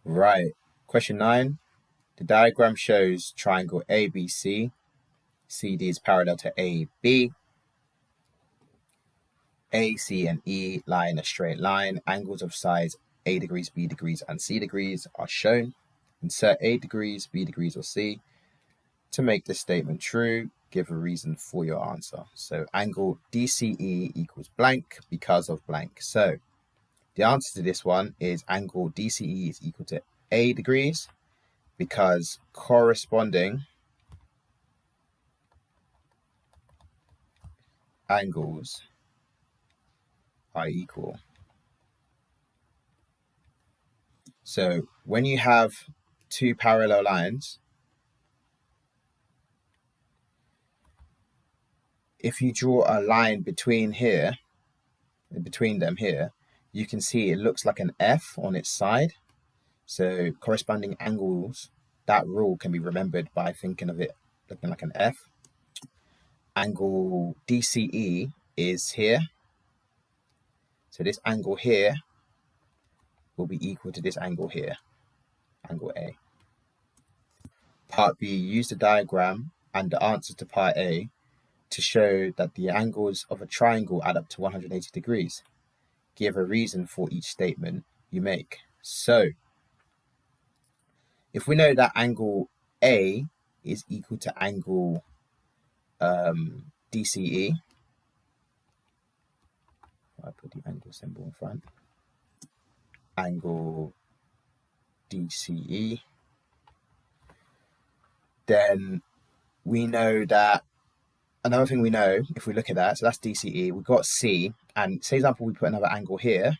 Right. Question 9. The diagram shows triangle ABC. CD is parallel to AB. A, C, and E lie in a straight line. Angles of sides A degrees, B degrees, and C degrees are shown. Insert A degrees, B degrees, or C. To make this statement true, give a reason for your answer. So angle DCE equals blank because of blank. So the answer to this one is angle DCE is equal to A degrees because corresponding angles are equal. So when you have two parallel lines, if you draw a line between them here, you can see it looks like an F on its side. So corresponding angles, that rule can be remembered by thinking of it looking like an F. Angle DCE is here. So this angle here will be equal to this angle here, angle A. Part B, use the diagram and the answer to part A to show that the angles of a triangle add up to 180 degrees. Give a reason for each statement you make. So, if we know that angle A is equal to angle DCE, I put the angle symbol in front, angle DCE, then we know that another thing we know, if we look at that, so that's DCE, we've got C, and say example we put another angle here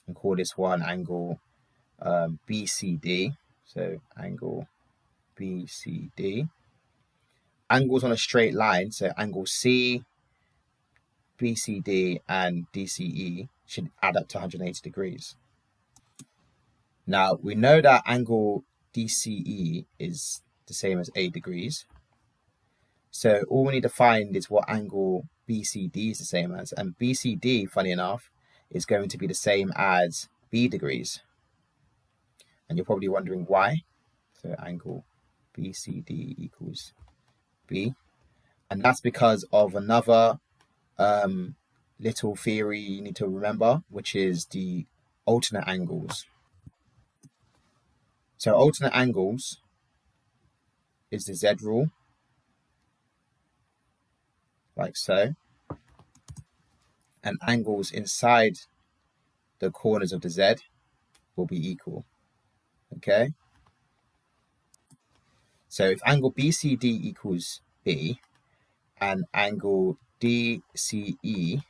and call this one angle BCD, so angle BCD. Angles on a straight line, so angle C, BCD, and DCE should add up to 180 degrees. Now, we know that angle DCE is the same as 8 degrees. So all we need to find is what angle BCD is the same as. And BCD, funny enough, is going to be the same as B degrees. And you're probably wondering why. So angle BCD equals B. And that's because of another little theory you need to remember, which is the alternate angles. So alternate angles is the Z rule, like so. And angles inside the corners of the Z will be equal. Okay? So if angle BCD equals B and angle DCE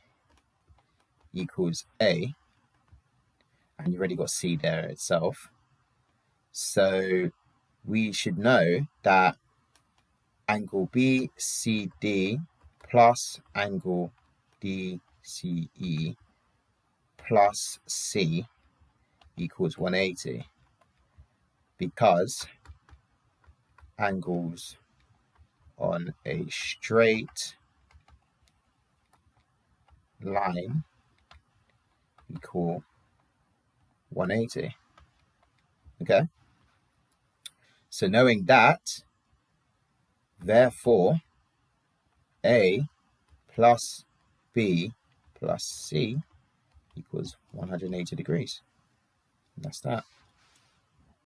equals A, and you've already got C there itself, so we should know that angle BCD plus angle DCE plus C equals 180 because angles on a straight line equal 180. Okay? So knowing that, therefore, A plus B plus C equals 180 degrees. And that's that.